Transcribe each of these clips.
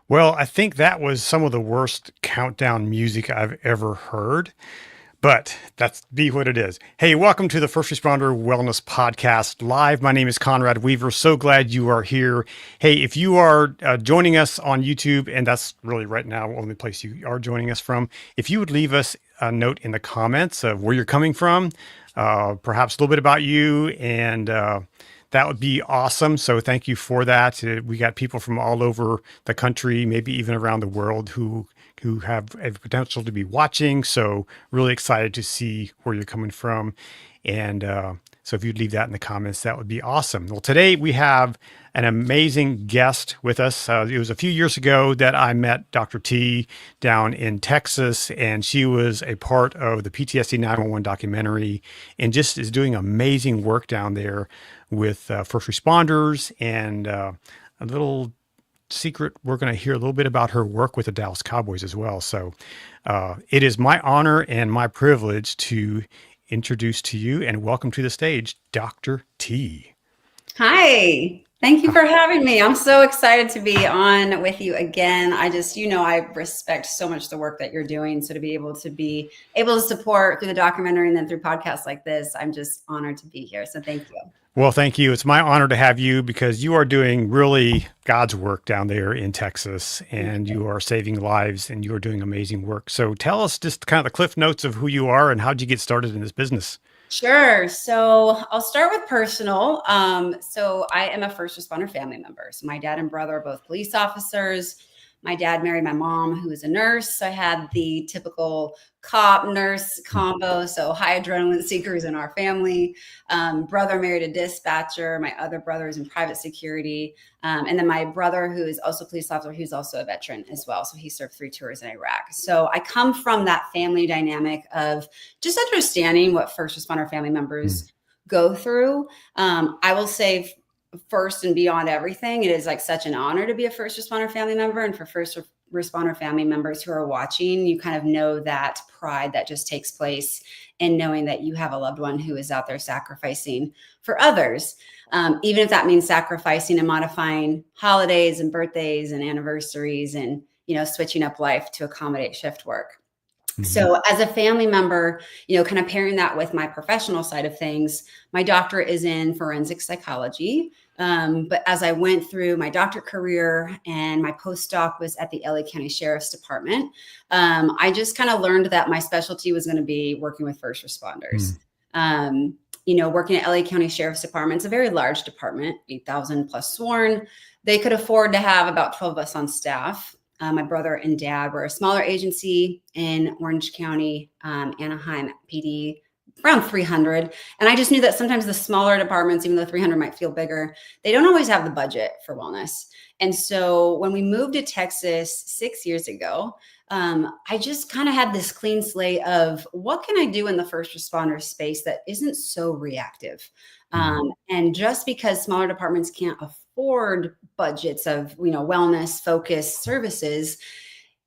Well, I think that was some of the worst countdown music I've ever heard, but that's be what it is. Hey, welcome to the First Responder Wellness Podcast Live. My name is Conrad Weaver. So glad you are here. Hey, if you are joining us on YouTube, and that's really right now the only place you are joining us from, if you would leave us a note in the comments of where you're coming from, perhaps a little bit about you, and that would be awesome. So thank you for that. We got people from all over the country, maybe even around the world who have a potential to be watching. So really excited to see where you're coming from. And so if you'd leave that in the comments, that would be awesome. Well, today we have an amazing guest with us. It was a few years ago that I met Dr. T down in Texas, and she was a part of the PTSD 911 documentary and just is doing amazing work down there with first responders. And a little secret, we're going to hear a little bit about her work with the Dallas Cowboys as well. So it is my honor and my privilege to introduce to you and welcome to the stage, Dr. T. Hi. Thank you for having me. I'm so excited to be on with you again. I respect so much the work that you're doing. So to be able to support through the documentary and then through podcasts like this, I'm just honored to be here. So thank you. Well, thank you. It's my honor to have you because you are doing really God's work down there in Texas, and you are saving lives and you are doing amazing work. So tell us just kind of the cliff notes of who you are and how did you get started in this business? Sure. So I'll start with personal. So I am a first responder family member. So my dad and brother are both police officers. My dad married my mom, who is a nurse. So I had the typical cop nurse combo. So high adrenaline seekers in our family. Brother married a dispatcher. My other brother is in private security. And then my brother, who is also a police officer, who's also a veteran as well. So he served 3 tours in Iraq. So I come from that family dynamic of just understanding what first responder family members go through. I will say first and beyond everything, it is like such an honor to be a first responder family member. And for first responder family members who are watching, you kind of know that pride that just takes place in knowing that you have a loved one who is out there sacrificing for others. Even if that means sacrificing and modifying holidays and birthdays and anniversaries and, switching up life to accommodate shift work. So as a family member, kind of pairing that with my professional side of things, my doctorate is in forensic psychology. But as I went through my doctorate career and my postdoc was at the LA County Sheriff's Department, I just kind of learned that my specialty was going to be working with first responders. Working at LA County Sheriff's Department, it's a very large department, 8,000 plus sworn. They could afford to have about 12 of us on staff. My brother and dad were a smaller agency in Orange County, Anaheim PD, around 300. And I just knew that sometimes the smaller departments, even though 300 might feel bigger, they don't always have the budget for wellness. And so when we moved to Texas 6 years ago, I just kind of had this clean slate of what can I do in the first responder space that isn't so reactive. And just because smaller departments can't afford budgets of, wellness focused services,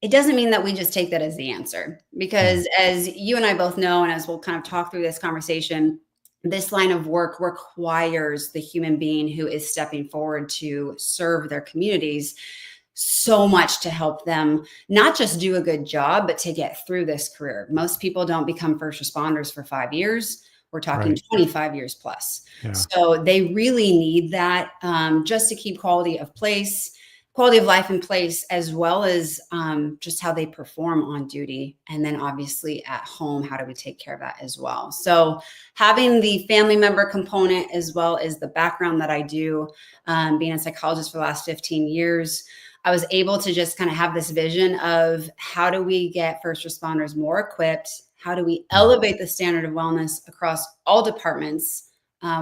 it doesn't mean that we just take that as the answer. Because as you and I both know, and as we'll kind of talk through this conversation, this line of work requires the human being who is stepping forward to serve their communities so much to help them not just do a good job, but to get through this career. Most people don't become first responders for 5 years. We're talking 25 years plus. Yeah. So they really need that just to keep quality of life in place, as well as just how they perform on duty. And then obviously at home, how do we take care of that as well? So having the family member component, as well as the background that I do, being a psychologist for the last 15 years, I was able to just kind of have this vision of how do we get first responders more equipped? How do we elevate the standard of wellness across all departments,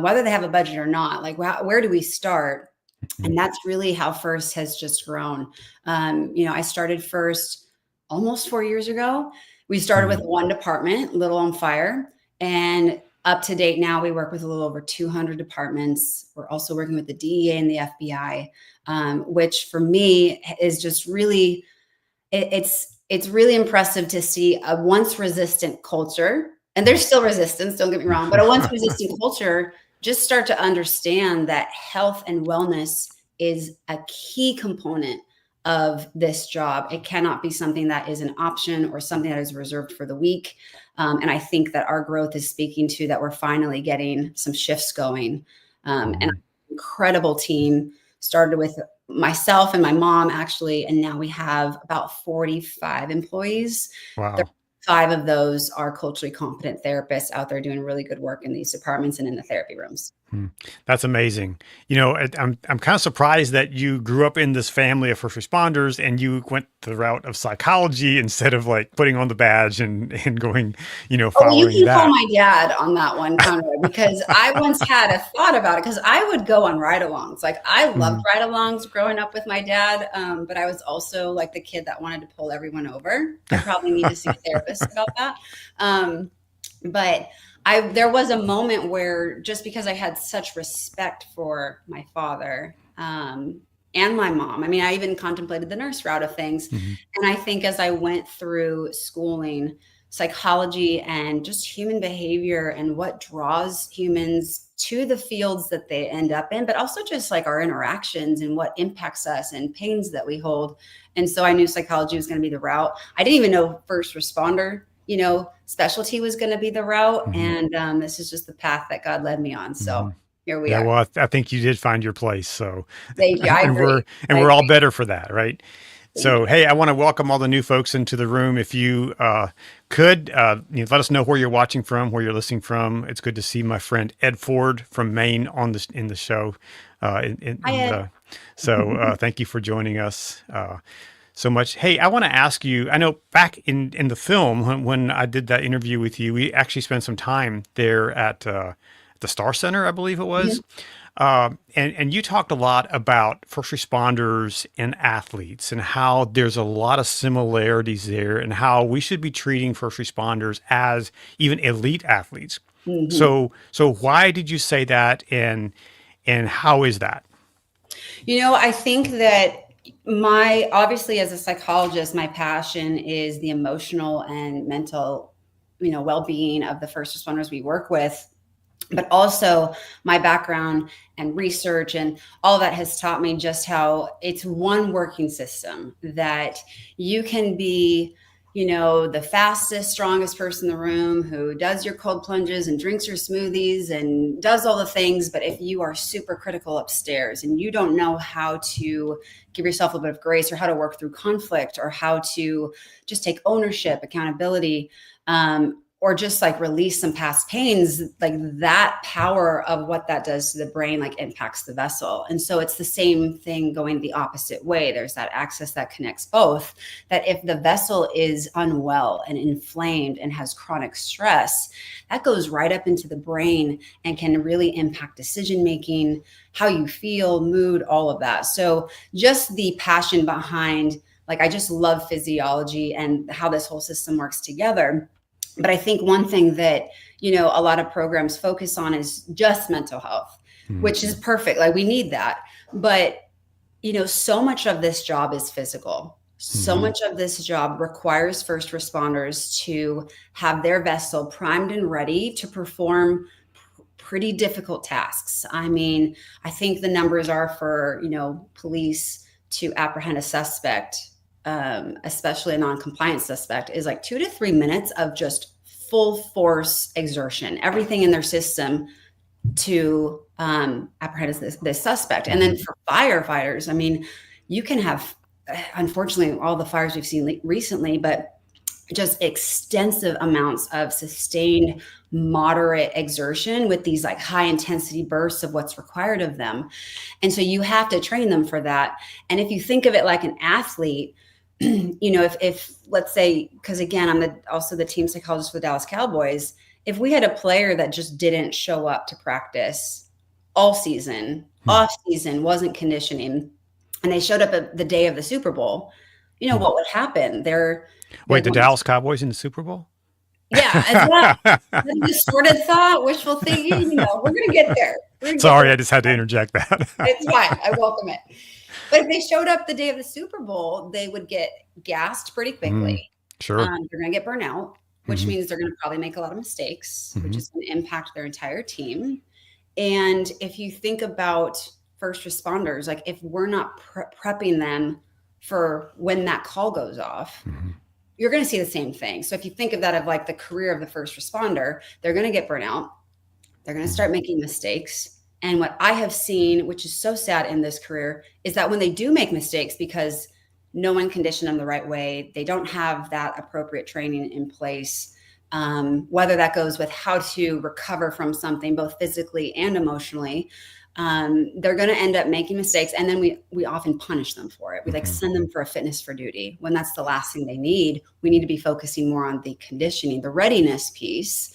whether they have a budget or not? Like, where do we start? And that's really how FIRST has just grown. I started FIRST almost 4 years ago. We started with one department, Little on Fire, and up to date now, we work with a little over 200 departments. We're also working with the DEA and the FBI, which for me is just really, it's really impressive to see a once resistant culture, and there's still resistance, don't get me wrong, but a once resistant culture just start to understand that health and wellness is a key component of this job. It cannot be something that is an option or something that is reserved for the weak. And I think that our growth is speaking to that we're finally getting some shifts going. And an incredible team started with myself and my mom, actually, and now we have about 45 employees. Wow. 5 of those are culturally competent therapists out there doing really good work in these departments and in the therapy rooms. That's amazing. I'm kind of surprised that you grew up in this family of first responders and you went the route of psychology instead of like putting on the badge and going, following you can that. call my dad on that one, Conrad, because I once had a thought about it because I would go on ride-alongs. Like I loved ride-alongs growing up with my dad, but I was also like the kid that wanted to pull everyone over. I probably need to see a therapist about that. But there was a moment where just because I had such respect for my father and my mom, I mean, I even contemplated the nurse route of things. And I think as I went through schooling, psychology and just human behavior and what draws humans to the fields that they end up in, but also just like our interactions and what impacts us and pains that we hold. And so I knew psychology was going to be the route. I didn't even know first responder specialty was going to be the route. And this is just the path that God led me on. So here we are. Well, I think you did find your place. So thank you. I agree. We're all better for that. Right. So, hey, I want to welcome all the new folks into the room. If you could, let us know where you're watching from, where you're listening from. It's good to see my friend Ed Ford from Maine in the show. So thank you for joining us so much. Hey, I want to ask you, I know back in the film, when I did that interview with you, we actually spent some time there at the Star Center, I believe it was. And you talked a lot about first responders and athletes and how there's a lot of similarities there and how we should be treating first responders as even elite athletes. So why did you say that, and how is that? I think that obviously as a psychologist, my passion is the emotional and mental, well-being of the first responders we work with. But also my background and research and all that has taught me just how it's one working system, that you can be, the fastest, strongest person in the room who does your cold plunges and drinks your smoothies and does all the things. But if you are super critical upstairs and you don't know how to give yourself a bit of grace or how to work through conflict or how to just take ownership, accountability, or just like release some past pains, like that power of what that does to the brain, like impacts the vessel. And so it's the same thing going the opposite way. There's that axis that connects both, that if the vessel is unwell and inflamed and has chronic stress, that goes right up into the brain and can really impact decision-making, how you feel, mood, all of that. So just the passion behind, like, I just love physiology and how this whole system works together. But I think one thing that, a lot of programs focus on is just mental health, which is perfect. Like we need that. But, so much of this job is physical. So much of this job requires first responders to have their vessel primed and ready to perform pretty difficult tasks. I mean, I think the numbers are for, police to apprehend a suspect, especially a non-compliant suspect, is like 2 to 3 minutes of just full force exertion, everything in their system to apprehend this suspect. And then for firefighters, I mean, you can have, unfortunately, all the fires we've seen recently, but just extensive amounts of sustained moderate exertion with these like high intensity bursts of what's required of them. And so you have to train them for that. And if you think of it like an athlete, if let's say, because again, I'm also the team psychologist for the Dallas Cowboys, if we had a player that just didn't show up to practice all season, off season, wasn't conditioning, and they showed up at the day of the Super Bowl, what would happen? Wait, the Dallas Cowboys in the Super Bowl? Yeah, that's a distorted thought, wishful thinking. We're going to get there. Sorry, I just had to interject that. It's fine. I welcome it. But if they showed up the day of the Super Bowl, they would get gassed pretty quickly. Sure. They're going to get burnt out, which means they're going to probably make a lot of mistakes, which is going to impact their entire team. And if you think about first responders, like if we're not prepping them for when that call goes off, you're going to see the same thing. So if you think of that of like the career of the first responder, they're going to get burnt out. They're going to start making mistakes. And what I have seen, which is so sad in this career, is that when they do make mistakes because no one conditioned them the right way, they don't have that appropriate training in place, whether that goes with how to recover from something, both physically and emotionally, they're going to end up making mistakes. And then we often punish them for it. We like send them for a fitness for duty when that's the last thing they need. We need to be focusing more on the conditioning, the readiness piece.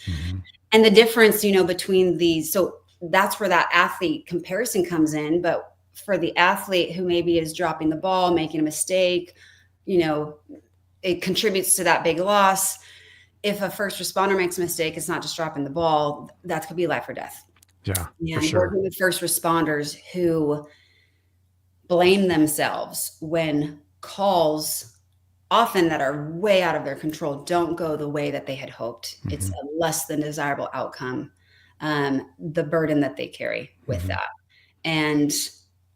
And the difference, between these. So that's where that athlete comparison comes in. But for the athlete who maybe is dropping the ball, making a mistake, it contributes to that big loss. If a first responder makes a mistake, it's not just dropping the ball. That could be life or death. Yeah, And for sure. working with first responders who blame themselves when calls often that are way out of their control don't go the way that they had hoped. It's a less than desirable outcome, the burden that they carry with that. And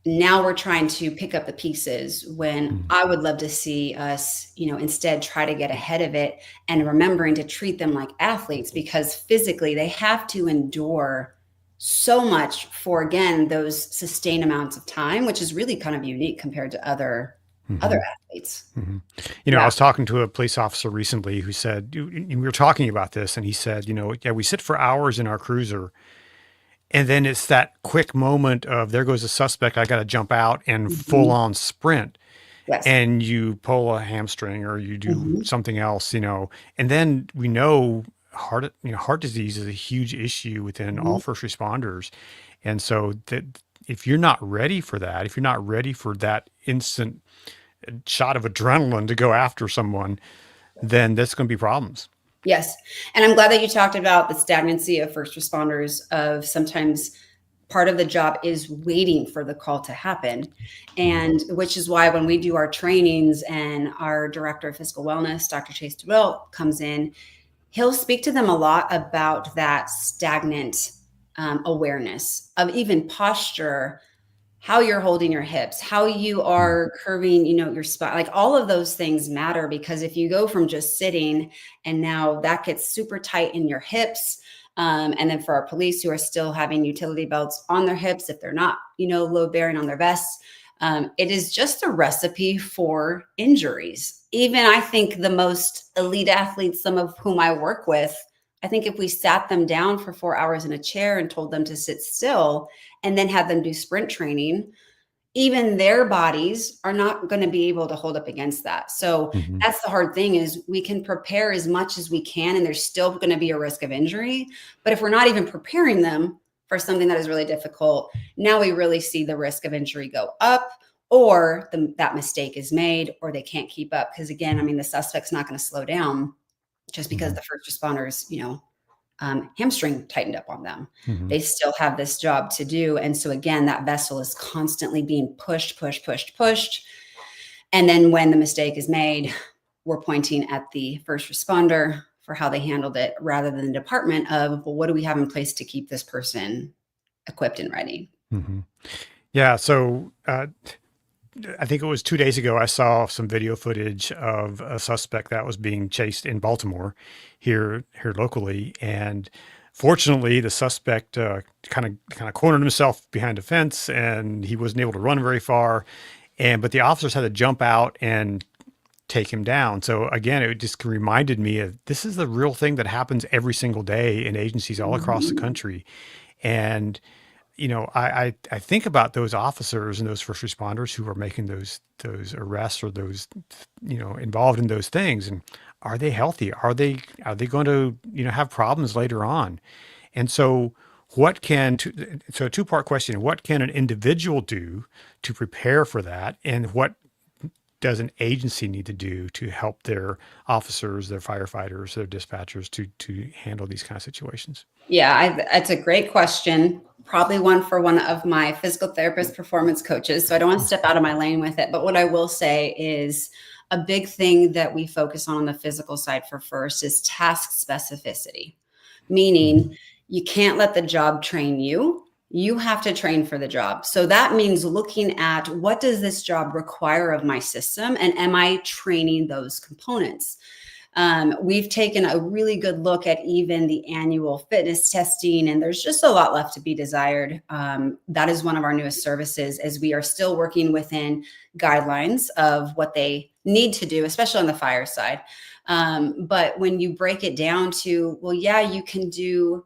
now we're trying to pick up the pieces when I would love to see us, instead try to get ahead of it and remembering to treat them like athletes, because physically they have to endure so much for, again, those sustained amounts of time, which is really kind of unique compared to other athletes. I was talking to a police officer recently who said, we were talking about this, and he said, we sit for hours in our cruiser, and then it's that quick moment of there goes a suspect, I got to jump out and full on sprint. Yes. And you pull a hamstring or you do something else, and then we know heart disease is a huge issue within all first responders. And so that if you're not ready for that, if you're not ready for that instant shot of adrenaline to go after someone, then that's going to be problems. Yes. And I'm glad that you talked about the stagnancy of first responders, of sometimes part of the job is waiting for the call to happen. And which is why when we do our trainings and our director of physical wellness, Dr. Chase Twedell, comes in, he'll speak to them a lot about that stagnant awareness of even posture, how you're holding your hips, how you are curving, your spine, like all of those things matter, because if you go from just sitting and now that gets super tight in your hips, and then for our police who are still having utility belts on their hips, if they're not, load bearing on their vests, it is just a recipe for injuries. Even I think the most elite athletes, some of whom I work with, I think if we sat them down for 4 hours in a chair and told them to sit still and then had them do sprint training, even their bodies are not going to be able to hold up against that. So that's the hard thing, is we can prepare as much as we can, and there's still going to be a risk of injury. But if we're not even preparing them for something that is really difficult, now we really see the risk of injury go up, or that mistake is made, or they can't keep up. Because again, the suspect's not going to slow down just because the first responders, hamstring tightened up on them. They still have this job to do. And so again, that vessel is constantly being pushed. And then when the mistake is made, we're pointing at the first responder for how they handled it, rather than the department of, well, what do we have in place to keep this person equipped and ready? Yeah. So, I think it was 2 days ago, I saw some video footage of a suspect that was being chased in Baltimore here locally. And fortunately, the suspect kind of cornered himself behind a fence, and he wasn't able to run very far. But the officers had to jump out and take him down. So again, it just reminded me of, this is the real thing that happens every single day in agencies all across the country. And I think about those officers and those first responders who are making those arrests, or those, involved in those things. And are they healthy? Are they going to, have problems later on? And so so a two-part question: what can an individual do to prepare for that? And what does an agency need to do to help their officers, their firefighters, their dispatchers to handle these kind of situations? Yeah, it's a great question. Probably one for one of my physical therapist performance coaches. So I don't want to step out of my lane with it. But what I will say is a big thing that we focus on the physical side for first is task specificity, meaning you can't let the job train you. you have to train for the job. So that means looking at what does this job require of my system, and am I training those components? We've taken a really good look at even the annual fitness testing, and there's just a lot left to be desired. That is one of our newest services, as we are still working within guidelines of what they need to do, especially on the fire side. But when you break it down to, well, yeah, you can do,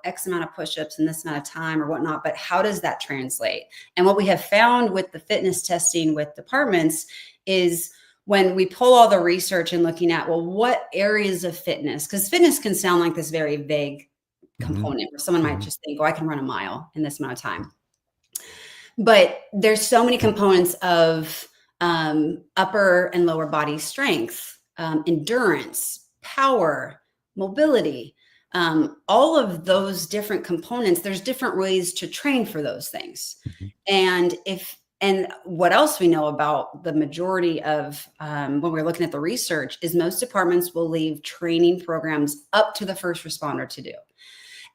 X amount of push-ups in this amount of time or whatnot, but how does that translate? And what we have found with the fitness testing with departments is when we pull all the research and looking at, well, what areas of fitness, because fitness can sound like this very vague component where someone might just think, oh, I can run a mile in this amount of time. But there's so many components of upper and lower body strength, endurance, power, mobility, all of those different components. There's different ways to train for those things. And what else we know about the majority of when we're looking at the research is most departments will leave training programs up to the first responder to do.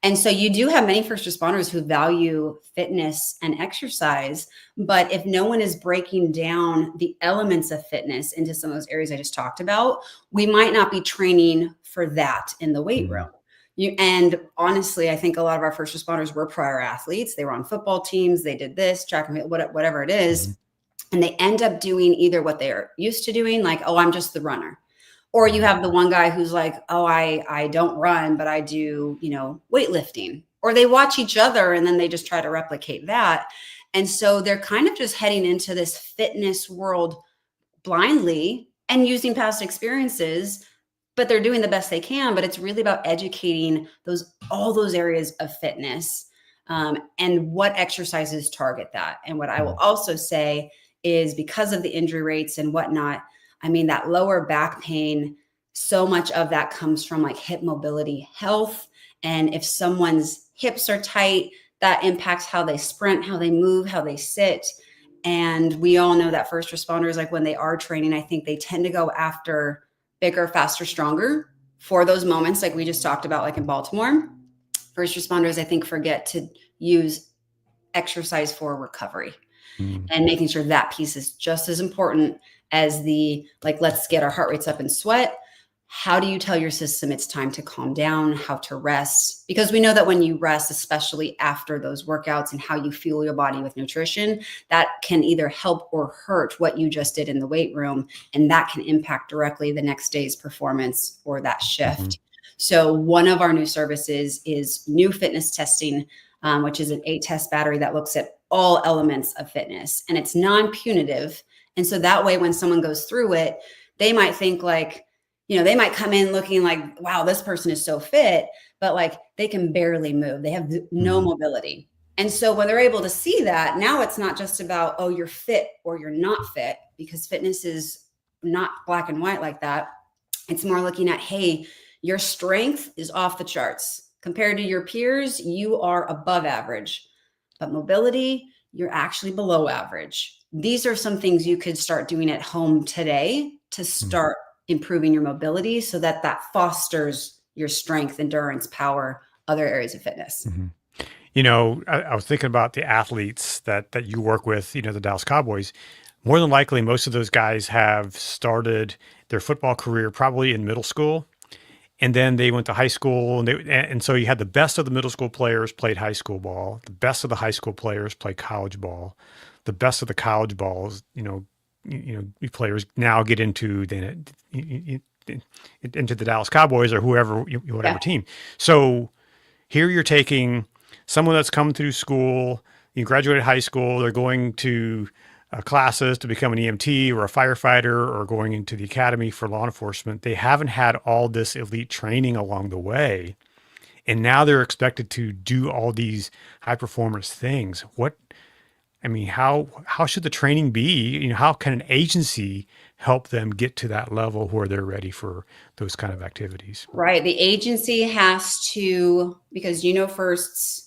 And so you do have many first responders who value fitness and exercise, but if no one is breaking down the elements of fitness into some of those areas I just talked about, we might not be training for that in the weight room. And honestly, I think a lot of our first responders were prior athletes. They were on football teams. They did this, track and field, whatever it is. And they end up doing either what they're used to doing, like, oh, I'm just the runner. Or you have the one guy who's like, oh, I don't run, but I do, weightlifting. Or they watch each other and then they just try to replicate that. And so they're kind of just heading into this fitness world blindly and using past experiences, but they're doing the best they can. But it's really about educating all those areas of fitness and what exercises target that. And what I will also say is, because of the injury rates and whatnot, I mean, that lower back pain, so much of that comes from like hip mobility health. And if someone's hips are tight, that impacts how they sprint, how they move, how they sit. And we all know that first responders, like when they are training, I think they tend to go after bigger, faster, stronger for those moments like we just talked about, like in Baltimore. First responders, I think, forget to use exercise for recovery and making sure that piece is just as important as let's get our heart rates up and sweat. How do you tell your system it's time to calm down, how to rest? Because we know that when you rest, especially after those workouts, and how you fuel your body with nutrition, that can either help or hurt what you just did in the weight room. And that can impact directly the next day's performance or that shift. So one of our new services is new fitness testing, which is an 8-test battery that looks at all elements of fitness, and it's non-punitive. And so that way, when someone goes through it, they might think like, they might come in looking like, wow, this person is so fit, but like they can barely move. They have no mobility. And so when they're able to see that, now it's not just about, oh, you're fit or you're not fit, because fitness is not black and white like that. It's more looking at, hey, your strength is off the charts. Compared to your peers, you are above average. But mobility, you're actually below average. These are some things you could start doing at home today to start improving your mobility, so that fosters your strength, endurance, power, other areas of fitness. I was thinking about the athletes that you work with, the Dallas Cowboys. More than likely, most of those guys have started their football career probably in middle school. And then they went to high school, and so you had the best of the middle school players played high school ball. The best of the high school players played college ball. The best of the college balls, players now get into the Dallas Cowboys or whatever team. So here you're taking someone that's come through school, you graduated high school, they're going to classes to become an EMT or a firefighter or going into the academy for law enforcement. They haven't had all this elite training along the way. And now they're expected to do all these high performance things. How should the training be? How can an agency help them get to that level where they're ready for those kind of activities? Right. The agency has to, because first's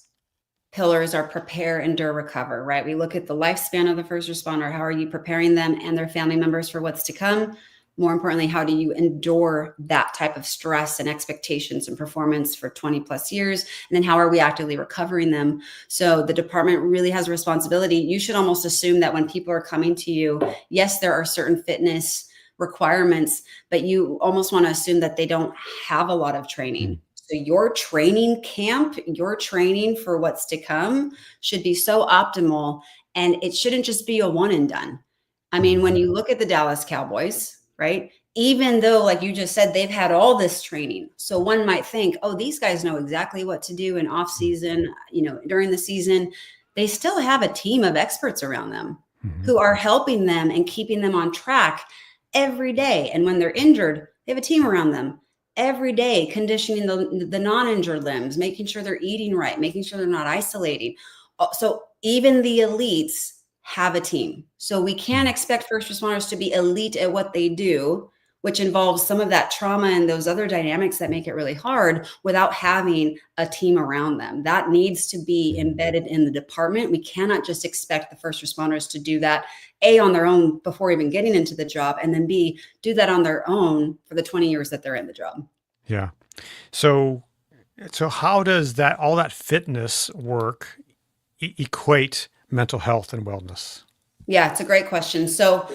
pillars are prepare, endure, recover, right? We look at the lifespan of the first responder. How are you preparing them and their family members for what's to come? more importantly, how do you endure that type of stress and expectations and performance for 20 plus years? And then how are we actively recovering them? So the department really has a responsibility. You should almost assume that when people are coming to you, yes, there are certain fitness requirements, but you almost want to assume that they don't have a lot of training. So your training camp, your training for what's to come should be so optimal, and it shouldn't just be a one and done. I mean, when you look at the Dallas Cowboys, right? Even though, like you just said, they've had all this training. So one might think, oh, these guys know exactly what to do in off season, during the season. They still have a team of experts around them who are helping them and keeping them on track every day. And when they're injured, they have a team around them every day, conditioning the non-injured limbs, making sure they're eating right, making sure they're not isolating. So even the elites have a team. So we can't expect first responders to be elite at what they do, which involves some of that trauma and those other dynamics that make it really hard, without having a team around them. That needs to be embedded in the department. We cannot just expect the first responders to do that, A, on their own before even getting into the job, and then B, do that on their own for the 20 years that they're in the job. Yeah. So how does all that fitness work equate mental health and wellness? Yeah, it's a great question. So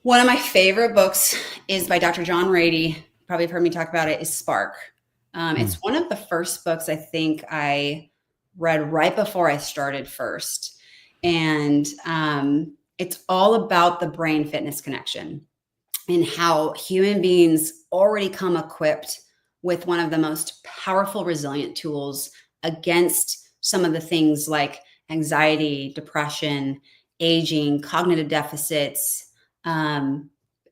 one of my favorite books is by Dr. John Rady. Probably have heard me talk about it, is Spark. It's one of the first books I think I read right before I started first. And it's all about the brain fitness connection and how human beings already come equipped with one of the most powerful, resilient tools against some of the things like anxiety, depression, aging, cognitive deficits,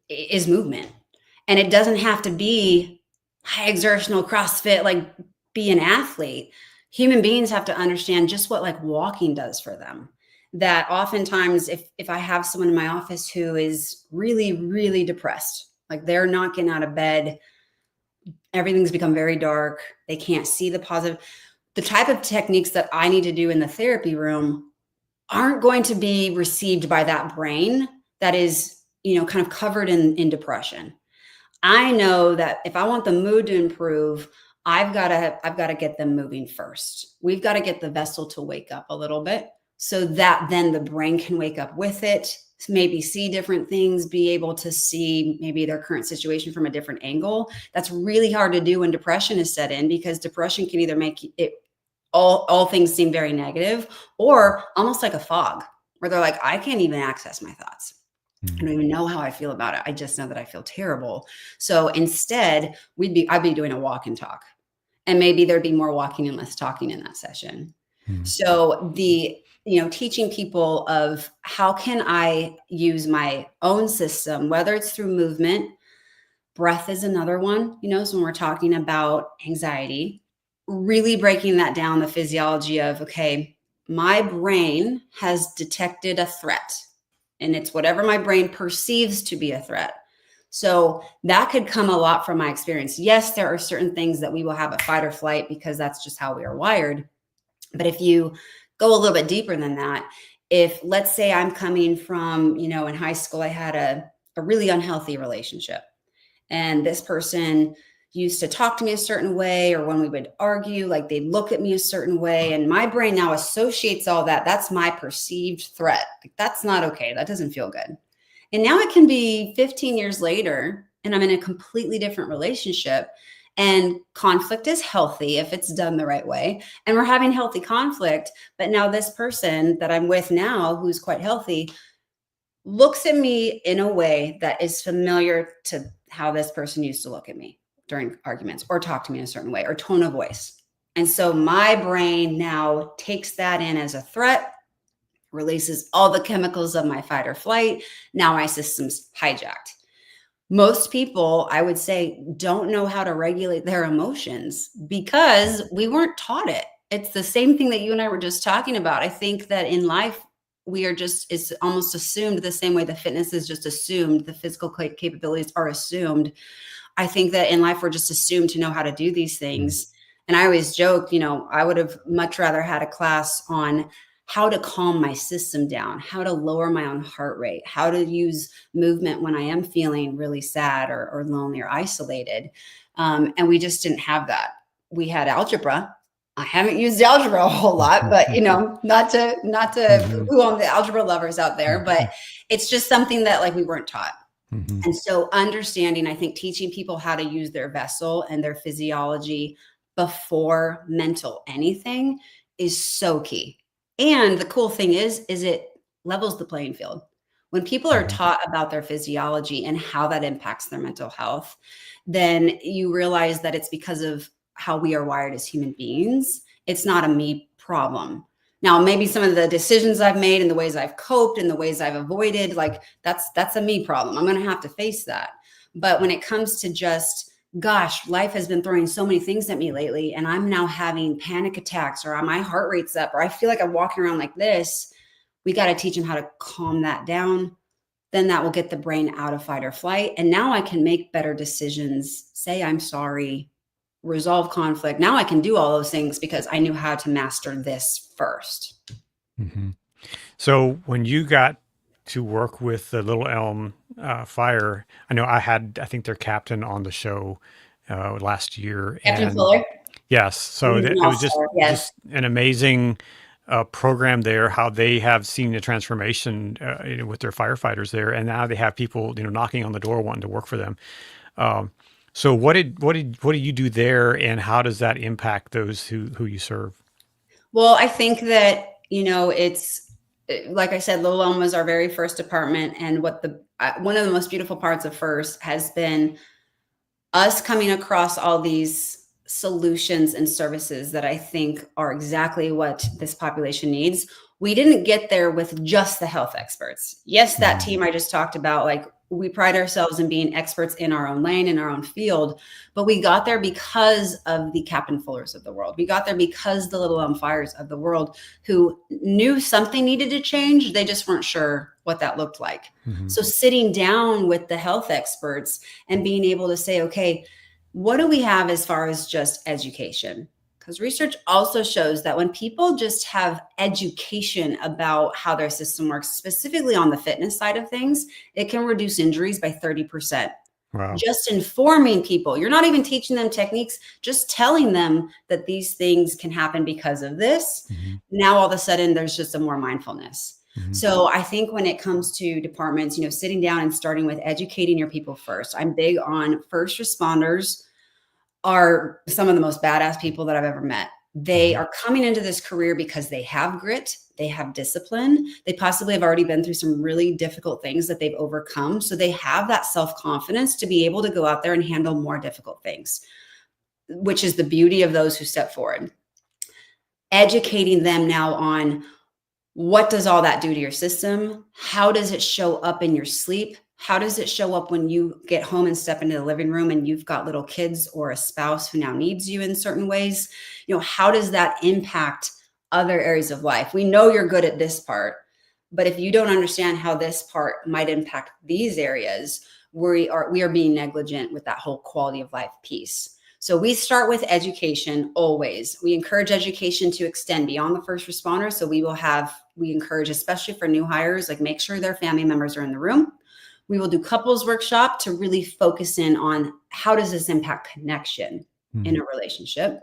is movement. And it doesn't have to be high exertional CrossFit, like be an athlete. Human beings have to understand just what like walking does for them. That oftentimes if I have someone in my office who is really, really depressed, like they're not getting out of bed, everything's become very dark, they can't see the positive, the type of techniques that I need to do in the therapy room aren't going to be received by that brain that is, kind of covered in depression. I know that if I want the mood to improve, I've got to get them moving first. We've got to get the vessel to wake up a little bit so that then the brain can wake up with it, maybe see different things, be able to see maybe their current situation from a different angle. That's really hard to do when depression is set in, because depression can either make it all things seem very negative, or almost like a fog where they're like, I can't even access my thoughts. I don't even know how I feel about it. I just know that I feel terrible. So instead, I'd be doing a walk and talk, and maybe there'd be more walking and less talking in that session. So teaching people of how can I use my own system, whether it's through movement, breath is another one, so when we're talking about anxiety, really breaking that down, the physiology of, okay, my brain has detected a threat, and it's whatever my brain perceives to be a threat. So that could come a lot from my experience. Yes, there are certain things that we will have a fight or flight because that's just how we are wired. But if you go a little bit deeper than that, if let's say I'm coming from, in high school, I had a really unhealthy relationship, and this person used to talk to me a certain way, or when we would argue, like they'd look at me a certain way. And my brain now associates all that. That's my perceived threat. Like, that's not okay. That doesn't feel good. And now it can be 15 years later, and I'm in a completely different relationship, and conflict is healthy if it's done the right way. And we're having healthy conflict. But now this person that I'm with now, who's quite healthy, looks at me in a way that is familiar to how this person used to look at me during arguments, or talk to me in a certain way, or tone of voice. And so my brain now takes that in as a threat, releases all the chemicals of my fight or flight. Now my system's hijacked. Most people, I would say, don't know how to regulate their emotions because we weren't taught it. It's the same thing that you and I were just talking about. I think that in life, it's almost assumed the same way the fitness is just assumed, the physical capabilities are assumed. I think that in life, we're just assumed to know how to do these things. And I always joke, I would have much rather had a class on how to calm my system down, how to lower my own heart rate, how to use movement when I am feeling really sad or lonely or isolated. And we just didn't have that. We had algebra. I haven't used algebra a whole lot, but not to Mhm. poo-poo on the algebra lovers out there, but it's just something that like we weren't taught. Mhm. And so understanding, I think teaching people how to use their vessel and their physiology before mental anything is so key. And the cool thing is it levels the playing field. When people are Mhm. taught about their physiology and how that impacts their mental health, then you realize that it's because of how we are wired as human beings. It's not a me problem. Now, maybe some of the decisions I've made and the ways I've coped and the ways I've avoided, like that's a me problem. I'm going to have to face that. But when it comes to just, gosh, life has been throwing so many things at me lately, and I'm now having panic attacks, or my heart rate's up, or I feel like I'm walking around like this, we got to teach them how to calm that down. Then that will get the brain out of fight or flight. And now I can make better decisions, say I'm sorry, resolve conflict. Now I can do all those things because I knew how to master this first. Mhm. So when you got to work with the Little Elm Fire, I know I think their captain on the show last year, Captain and Fuller, yes, so he's an it was just all-star. Yes. just an amazing program there. How they have seen the transformation with their firefighters there, and now they have people knocking on the door wanting to work for them. Um, so what do you do there, and how does that impact those who you serve? Well, I think that, it's like I said, Little Elm was our very first department. And one of the most beautiful parts of FIRST has been us coming across all these solutions and services that I think are exactly what this population needs. We didn't get there with just the health experts. Yes, that Mhm. team I just talked about, like we pride ourselves in being experts in our own lane, in our own field, but we got there because of the Captain Fullers of the world. We got there because the Little Elm Fires of the world, who knew something needed to change. They just weren't sure what that looked like. Mhm. So sitting down with the health experts and being able to say, okay, what do we have as far as just education? Because research also shows that when people just have education about how their system works, specifically on the fitness side of things, it can reduce injuries by 30%. Wow. Just informing people, you're not even teaching them techniques, just telling them that these things can happen because of this. Mhm. Now, all of a sudden, there's just a more mindfulness. Mhm. So I think when it comes to departments, sitting down and starting with educating your people first. I'm big on first responders are some of the most badass people that I've ever met. They Mhm. are coming into this career because they have grit, they have discipline, they possibly have already been through some really difficult things that they've overcome. So they have that self-confidence to be able to go out there and handle more difficult things, which is the beauty of those who step forward. Educating them now on, what does all that do to your system? How does it show up in your sleep? How does it show up when you get home and step into the living room and you've got little kids or a spouse who now needs you in certain ways? How does that impact other areas of life? We know you're good at this part, but if you don't understand how this part might impact these areas, we are being negligent with that whole quality of life piece. So we start with education always. We encourage education to extend beyond the first responders. So we encourage, especially for new hires, like make sure their family members are in the room. We will do couples workshop to really focus in on, how does this impact connection in Mhm. a relationship?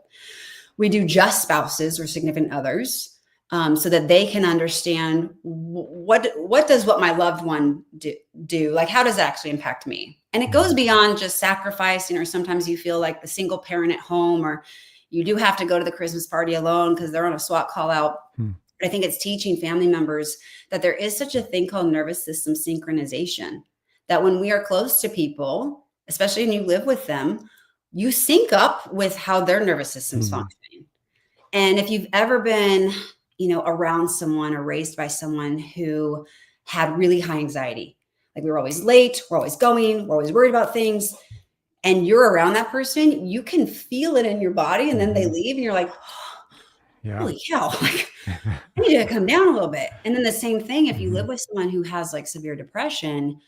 We do just spouses or significant others, so that they can understand, what does what my loved one do, like how does that actually impact me? And it goes Mhm. beyond just sacrificing, or sometimes you feel like the single parent at home, or you do have to go to the Christmas party alone because they're on a SWAT call out. Mhm. But I think it's teaching family members that there is such a thing called nervous system synchronization, that when we are close to people, especially when you live with them, you sync up with how their nervous system's Mhm. functioning. And if you've ever been, around someone or raised by someone who had really high anxiety, like we were always late, we're always going, we're always worried about things, and you're around that person, you can feel it in your body, and then they Mhm. leave and you're like, Yeah. holy cow, like I need to come down a little bit. And then the same thing, if you live Mhm. with someone who has like severe depression,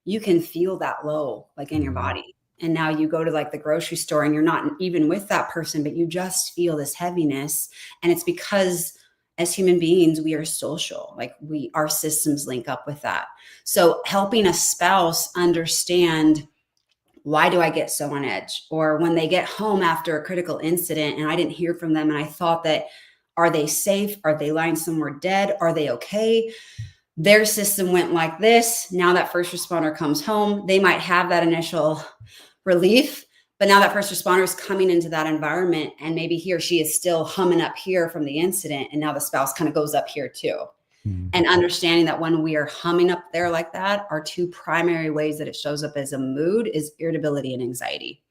you can feel that low, like in your Mhm. body. And now you go to like the grocery store and you're not even with that person, but you just feel this heaviness. And it's because as human beings, we are social. Like our systems link up with that. So helping a spouse understand, why do I get so on edge? Or when they get home after a critical incident and I didn't hear from them and I thought that, are they safe? Are they lying somewhere dead? Are they okay? Their system went like this. Now that first responder comes home, they might have that initial relief, but now that first responder is coming into that environment and maybe he or she is still humming up here from the incident. And now the spouse kind of goes up here too. Mm-hmm. And understanding that when we are humming up there like that, our two primary ways that it shows up as a mood is irritability and anxiety.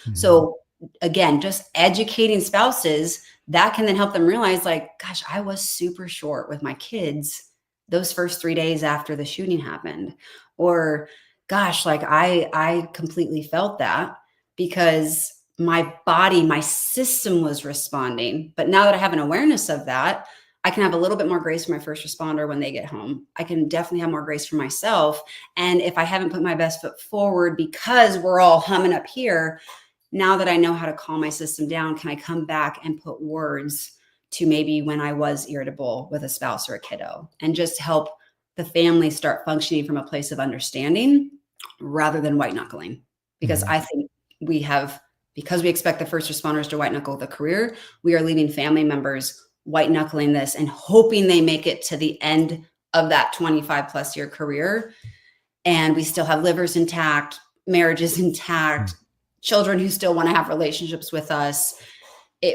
Mm-hmm. So again, just educating spouses, that can then help them realize, like, gosh, I was super short with my kids those first 3 days after the shooting happened. Or gosh, like I completely felt that because my body, my system was responding. But now that I have an awareness of that, I can have a little bit more grace for my first responder when they get home. I can definitely have more grace for myself. And if I haven't put my best foot forward because we're all humming up here, now that I know how to calm my system down, can I come back and put words to maybe when I was irritable with a spouse or a kiddo, and just help the family start functioning from a place of understanding rather than white knuckling? Because I think because we expect the first responders to white knuckle the career, we are leaving family members white knuckling this and hoping they make it to the end of that 25 plus year career. And we still have livers intact, marriages intact, children who still want to have relationships with us.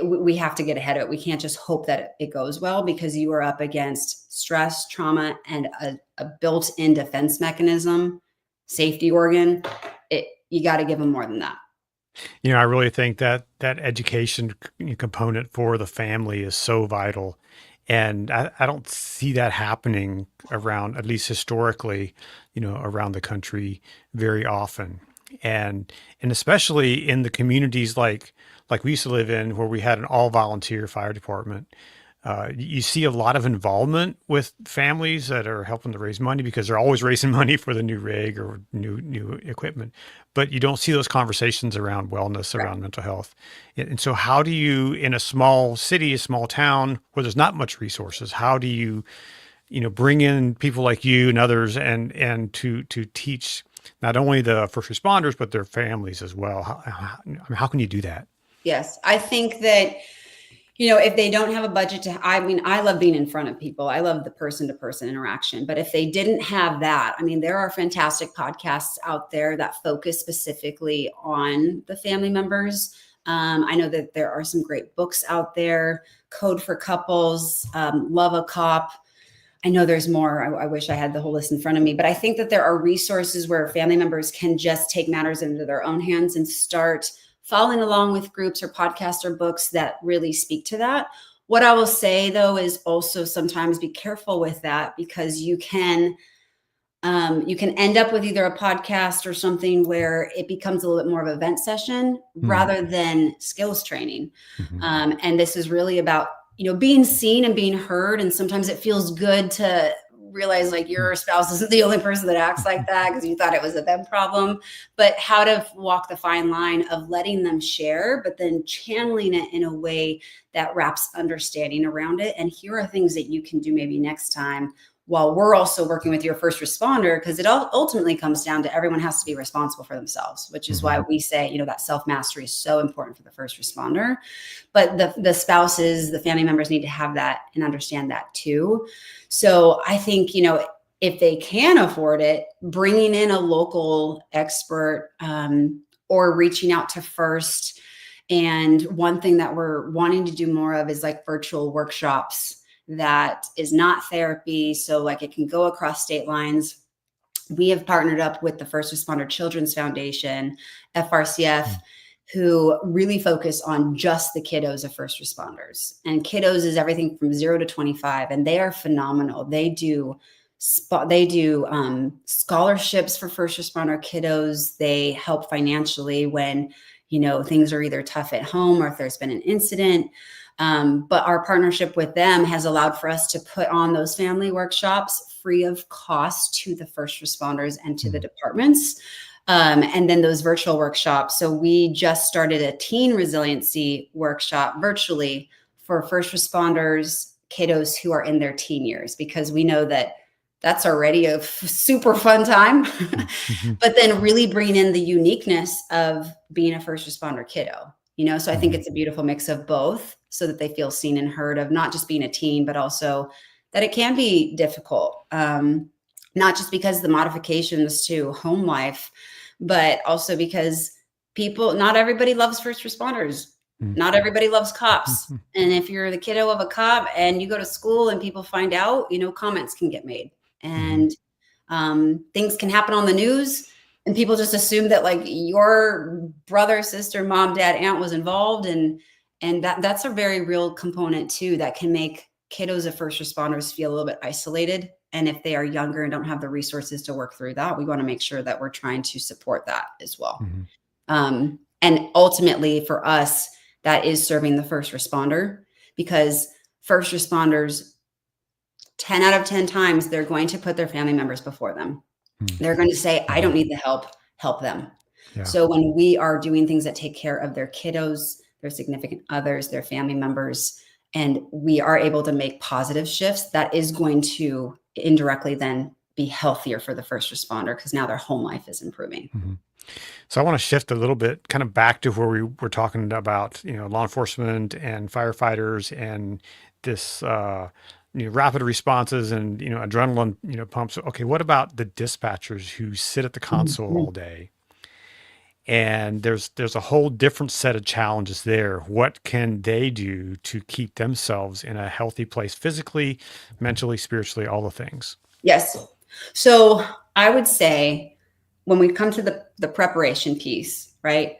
We have to get ahead of it. We can't just hope that it goes well, because you are up against stress, trauma, and a built-in defense mechanism, safety organ. You got to give them more than that. I really think that education component for the family is so vital. And I don't see that happening around, at least historically, around the country very often. And especially in the communities like we used to live in, where we had an all volunteer fire department. You see a lot of involvement with families that are helping to raise money, because they're always raising money for the new rig or new equipment. But you don't see those conversations around wellness, around mental health. And so how do you, in a small city, a small town where there's not much resources, how do you, bring in people like you and others and to teach not only the first responders, but their families as well? How can you do that? Yes, I think that, if they don't have a budget I love being in front of people. I love the person-to-person interaction. But if they didn't have that, there are fantastic podcasts out there that focus specifically on the family members. I know that there are some great books out there, Code for Couples, Love a Cop. I know there's more. I wish I had the whole list in front of me, but I think that there are resources where family members can just take matters into their own hands and start following along with groups or podcasts or books that really speak to that. What I will say, though, is also sometimes be careful with that, because you can end up with either a podcast or something where it becomes a little bit more of an event session rather than skills training. And this is really about, being seen and being heard. And sometimes it feels good to realize, like, your spouse isn't the only person that acts like that because you thought it was a them problem, but how to walk the fine line of letting them share, but then channeling it in a way that wraps understanding around it. And here are things that you can do maybe next time, while we're also working with your first responder, because it ultimately comes down to everyone has to be responsible for themselves, which is why we say, that self-mastery is so important for the first responder. But the spouses, the family members need to have that and understand that too. So I think, if they can afford it, bringing in a local expert or reaching out to First. And one thing that we're wanting to do more of is like virtual workshops that is not therapy. So like it can go across state lines. We have partnered up with the First Responder Children's Foundation, FRCF, who really focus on just the kiddos of first responders. And kiddos is everything from 0 to 25, and they are phenomenal. They do scholarships for first responder kiddos. They help financially when, things are either tough at home or if there's been an incident. But our partnership with them has allowed for us to put on those family workshops free of cost to the first responders and to the departments. And then those virtual workshops. So we just started a teen resiliency workshop virtually for first responders, kiddos who are in their teen years, because we know that that's already a super fun time, but then really bring in the uniqueness of being a first responder kiddo, so I think it's a beautiful mix of both, so that they feel seen and heard, of not just being a teen, but also that it can be difficult. Not just because of the modifications to home life, but also because not everybody loves first responders. Not everybody loves cops. And if you're the kiddo of a cop and you go to school and people find out, comments can get made, and things can happen on the news, and people just assume that like your brother, sister, mom, dad, aunt was involved. And that's a very real component too, that can make kiddos of first responders feel a little bit isolated. And if they are younger and don't have the resources to work through that, we want to make sure that we're trying to support that as well. And ultimately for us, that is serving the first responder, because first responders, 10 out of 10 times, they're going to put their family members before them. They're going to say, I don't need the help them. Yeah. So when we are doing things that take care of their kiddos, their significant others, their family members, and we are able to make positive shifts, that is going to indirectly then be healthier for the first responder, because now their home life is improving. So I want to shift a little bit kind of back to where we were talking about, law enforcement and firefighters and this, rapid responses and, adrenaline, pumps. Okay. What about the dispatchers who sit at the console all day? And there's a whole different set of challenges there. What can they do to keep themselves in a healthy place, physically, mentally, spiritually, all the things? Yes. So I would say, when we come to the preparation piece, right?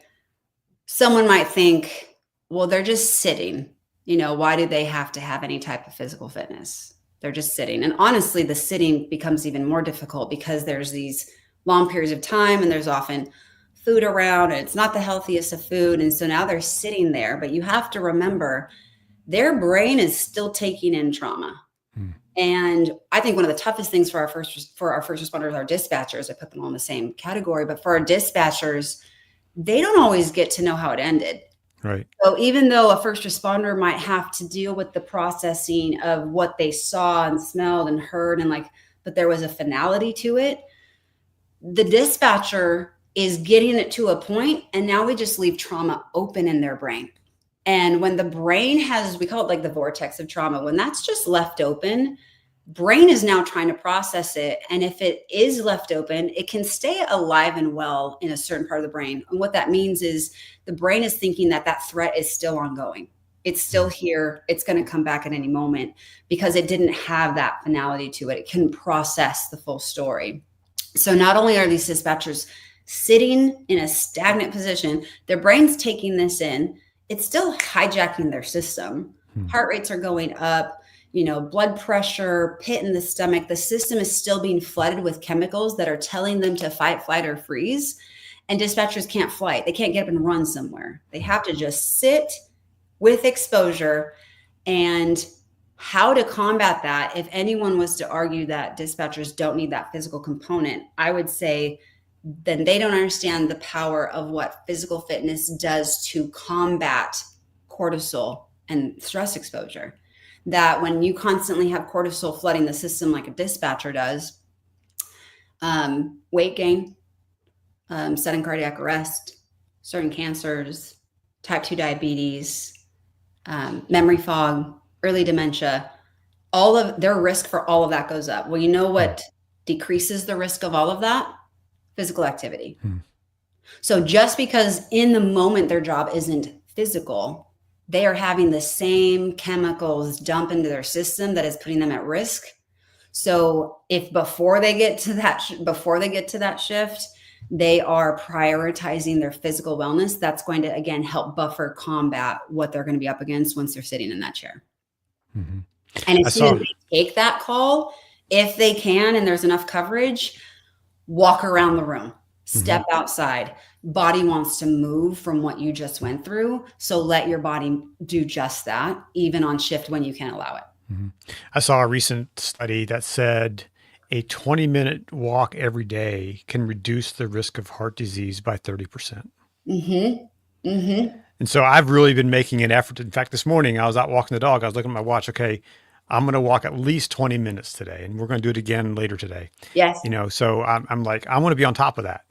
Someone might think, well, they're just sitting. Why do they have to have any type of physical fitness? They're just sitting. And honestly, the sitting becomes even more difficult because there's these long periods of time and there's often food around and it's not the healthiest of food. And so now they're sitting there, but you have to remember their brain is still taking in trauma. And I think one of the toughest things for our first responders, our dispatchers, I put them all in the same category, but for our dispatchers, they don't always get to know how it ended. Right. So even though a first responder might have to deal with the processing of what they saw and smelled and heard, but there was a finality to it, the dispatcher is getting it to a point, and now we just leave trauma open in their brain. And when the brain has, we call it like the vortex of trauma, when that's just left open, brain is now trying to process it. And if it is left open, it can stay alive and well in a certain part of the brain. And what that means is the brain is thinking that threat is still ongoing. It's still here. It's going to come back at any moment because it didn't have that finality to it. It couldn't process the full story. So not only are these dispatchers sitting in a stagnant position, their brain's taking this in, it's still hijacking their system. Heart rates are going up, blood pressure, pit in the stomach. The system is still being flooded with chemicals that are telling them to fight, flight, or freeze. And dispatchers can't flight. They can't get up and run somewhere. They have to just sit with exposure. And how to combat that, if anyone was to argue that dispatchers don't need that physical component, I would say then they don't understand the power of what physical fitness does to combat cortisol and stress exposure. That when you constantly have cortisol flooding the system like a dispatcher does, weight gain, sudden cardiac arrest, certain cancers, type 2 diabetes, memory fog, early dementia, all of their risk for all of that goes up. Well, you know what decreases the risk of all of that? Physical activity. So just because in the moment their job isn't physical, they are having the same chemicals dump into their system that is putting them at risk. So if before they get to that shift, they are prioritizing their physical wellness, that's going to again help buffer combat what they're going to be up against once they're sitting in that chair. And as soon as they take that call, if they can and there's enough coverage, walk around the room, step outside. Body wants to move from what you just went through. So let your body do just that, even on shift when you can allow it. I saw a recent study that said a 20-minute walk every day can reduce the risk of heart disease by 30%. And so I've really been making an effort. In fact, this morning I was out walking the dog. I was looking at my watch. Okay, I'm going to walk at least 20 minutes today, and we're going to do it again later today. Yes. So I'm like, I want to be on top of that.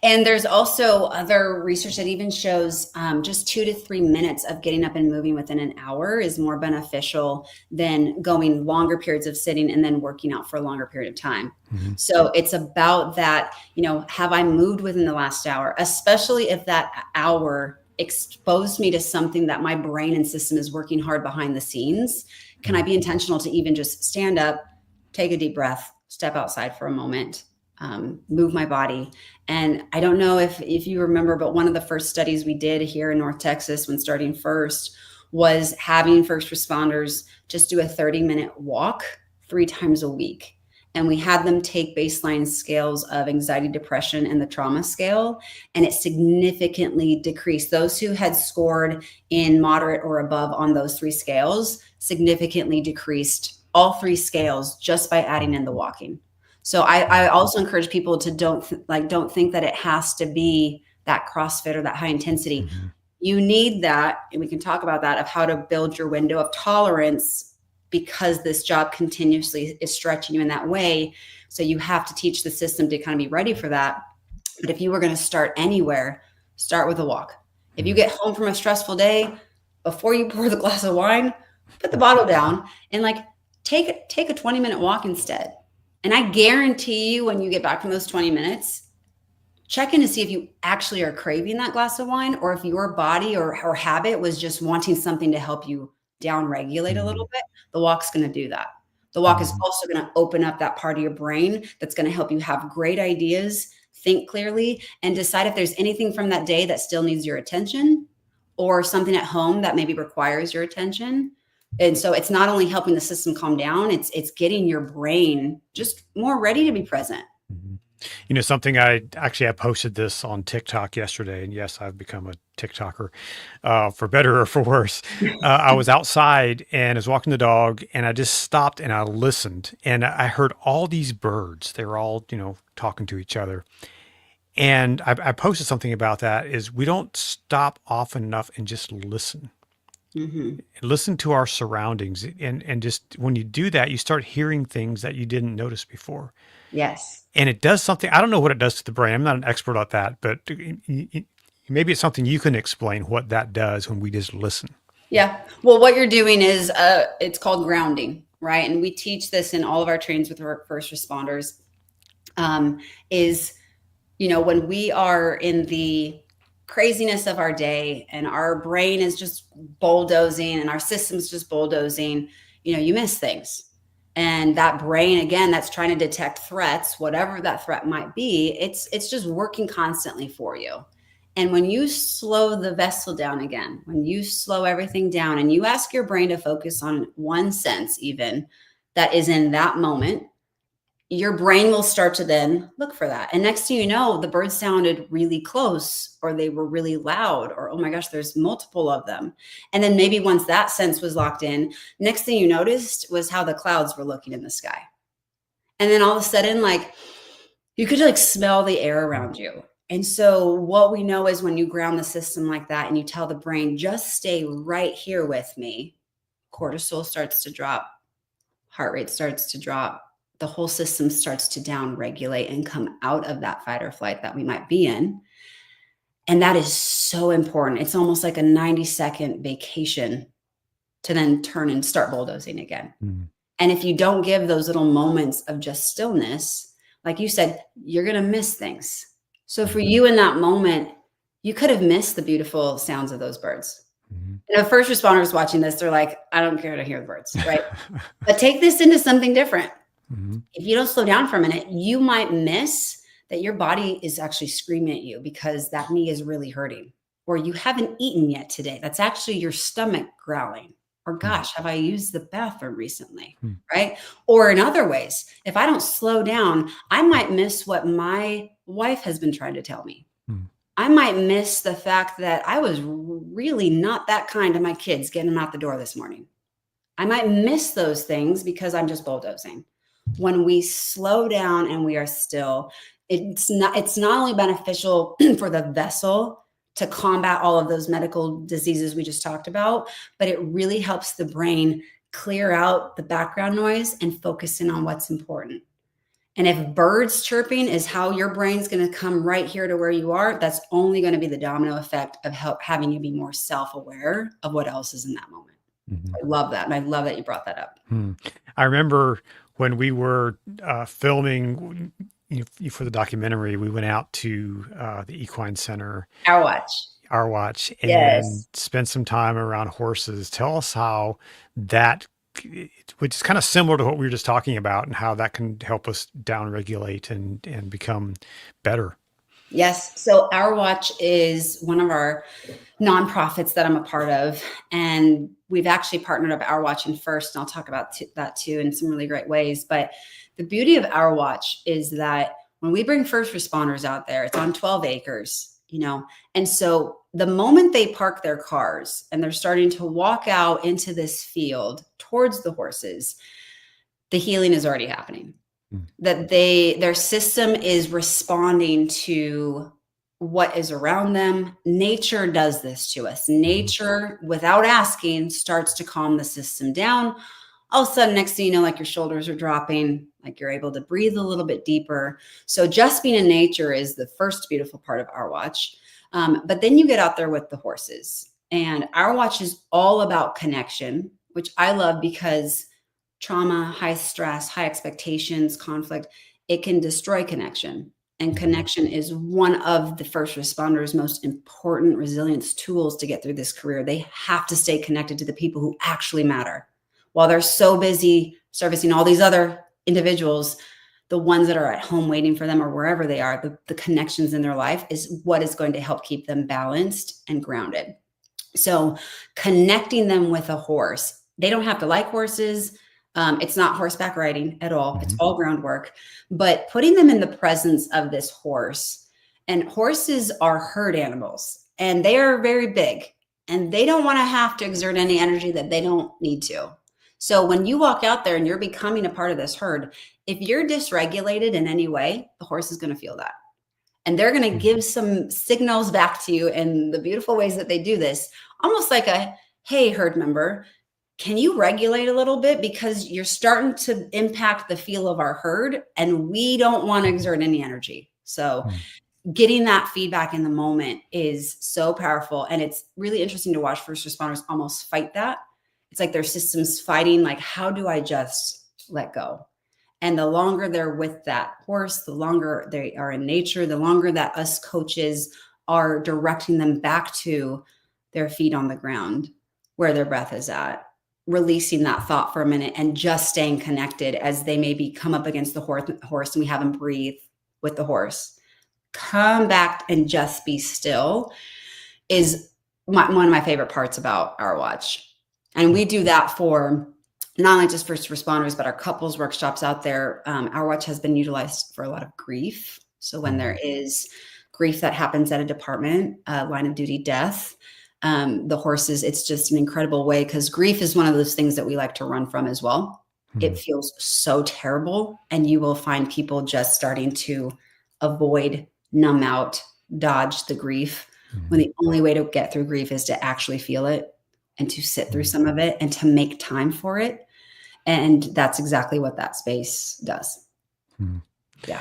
And there's also other research that even shows just 2 to 3 minutes of getting up and moving within an hour is more beneficial than going longer periods of sitting and then working out for a longer period of time. Mm-hmm. So it's about that, have I moved within the last hour, especially if that hour exposed me to something that my brain and system is working hard behind the scenes? Can I be intentional to even just stand up, take a deep breath, step outside for a moment, move my body? And I don't know if you remember, but one of the first studies we did here in North Texas when starting first was having first responders just do a 30-minute walk 3 times a week. And we had them take baseline scales of anxiety, depression, and the trauma scale. And it significantly decreased. Those who had scored in moderate or above on those 3 scales significantly decreased all 3 scales just by adding in the walking. So I also encourage people to don't think that it has to be that CrossFit or that high intensity. Mm-hmm. You need that, and we can talk about that, of how to build your window of tolerance, because this job continuously is stretching you in that way. So you have to teach the system to kind of be ready for that. But if you were going to start anywhere, start with a walk. If you get home from a stressful day, before you pour the glass of wine, put the bottle down and take a 20-minute walk instead. And I guarantee you, when you get back from those 20 minutes, check in to see if you actually are craving that glass of wine, or if your body or habit was just wanting something to help you down regulate a little bit. The walk's going to do that. The walk is also going to open up that part of your brain that's going to help you have great ideas, think clearly, and decide if there's anything from that day that still needs your attention, or something at home that maybe requires your attention. And so it's not only helping the system calm down, it's getting your brain just more ready to be present. Mm-hmm. Something I posted this on TikTok yesterday, and yes, I've become a TikToker, for better or for worse. I was outside and I was walking the dog, and I just stopped and I listened, and I heard all these birds. They were all, talking to each other. And I posted something about that, is we don't stop often enough and just listen. Mm-hmm. Listen to our surroundings, and just when you do that, you start hearing things that you didn't notice before. Yes. And it does something. I don't know what it does to the brain. I'm not an expert at that, but maybe it's something you can explain what that does when we just listen. Yeah. Well, what you're doing is it's called grounding, right? And we teach this in all of our trainings with our first responders. When we are in the craziness of our day and our brain is just bulldozing and our system's just bulldozing, you miss things. And that brain, again, that's trying to detect threats, whatever that threat might be, it's just working constantly for you. And when you slow the vessel down again, when you slow everything down and you ask your brain to focus on one sense even that is in that moment, your brain will start to then look for that. And next thing you know, the birds sounded really close, or they were really loud, or, oh my gosh, there's multiple of them. And then maybe once that sense was locked in, next thing you noticed was how the clouds were looking in the sky. And then all of a sudden, you could smell the air around you. And so what we know is when you ground the system like that and you tell the brain, just stay right here with me, cortisol starts to drop, heart rate starts to drop. The whole system starts to down regulate and come out of that fight or flight that we might be in. And that is so important. It's almost like a 90-second vacation to then turn and start bulldozing again. Mm-hmm. And if you don't give those little moments of just stillness, like you said, you're going to miss things. So for you in that moment, you could have missed the beautiful sounds of those birds. Mm-hmm. And if first responders watching this, they're like, I don't care to hear the birds, right? But take this into something different. Mm-hmm. If you don't slow down for a minute, you might miss that your body is actually screaming at you because that knee is really hurting, or you haven't eaten yet today. That's actually your stomach growling, or gosh, have I used the bathroom recently, right? Or in other ways, if I don't slow down, I might miss what my wife has been trying to tell me. I might miss the fact that I was really not that kind to my kids getting them out the door this morning. I might miss those things because I'm just bulldozing. When we slow down and we are still, it's not only beneficial for the vessel to combat all of those medical diseases we just talked about, but it really helps the brain clear out the background noise and focus in on what's important. And if birds chirping is how your brain's going to come right here to where you are, that's only going to be the domino effect of having you be more self-aware of what else is in that moment. Mm-hmm. I love that. And I love that you brought that up. I remember when we were filming for the documentary, we went out to the equine center, Our watch. and Yes. spent some time around horses. Tell us how that, which is kind of similar to what we were just talking about, and how that can help us downregulate and become better. Yes. So Our Watch is one of our nonprofits that I'm a part of. And we've actually partnered up Our Watch and First, and I'll talk about that too in some really great ways. But the beauty of Our Watch is that when we bring first responders out there, it's on 12 acres, and so the moment they park their cars and they're starting to walk out into this field towards the horses, the healing is already happening. That their system is responding to what is around them. Nature does this to us. Nature, without asking, starts to calm the system down. All of a sudden, next thing you know, like your shoulders are dropping, like you're able to breathe a little bit deeper. So just being in nature is the first beautiful part of Our Watch. But then you get out there with the horses, and Our Watch is all about connection, which I love because trauma, high stress, high expectations, conflict, it can destroy connection. And connection is one of the first responders' most important resilience tools to get through this career. They have to stay connected to the people who actually matter. While they're so busy servicing all these other individuals, the ones that are at home waiting for them or wherever they are, the connections in their life is what is going to help keep them balanced and grounded. So connecting them with a horse, they don't have to like horses. It's not horseback riding at all. It's all groundwork, but putting them in the presence of this horse, and horses are herd animals and they are very big and they don't want to have to exert any energy that they don't need to. So when you walk out there and you're becoming a part of this herd, if you're dysregulated in any way, the horse is going to feel that. And they're going to give some signals back to you in the beautiful ways that they do this, almost like a, hey, herd member, can you regulate a little bit? Because you're starting to impact the feel of our herd and we don't want to exert any energy. So getting that feedback in the moment is so powerful. And it's really interesting to watch first responders almost fight that. It's like their system's fighting, like, how do I just let go? And the longer they're with that horse, the longer they are in nature, the longer that us coaches are directing them back to their feet on the ground, where their breath is at, releasing that thought for a minute and just staying connected as they maybe come up against the horse and we have them breathe with the horse. Come back and just be still is one of my favorite parts about Our Watch. And we do that for not only just first responders, but our couples workshops out there. Our Watch has been utilized for a lot of grief. So when there is grief that happens at a department, line of duty death, the horses, it's just an incredible way, because grief is one of those things that we like to run from as well. It feels so terrible. And you will find people just starting to avoid, numb out, dodge the grief, when the only way to get through grief is to actually feel it and to sit through some of it and to make time for it. And that's exactly what that space does. Yeah.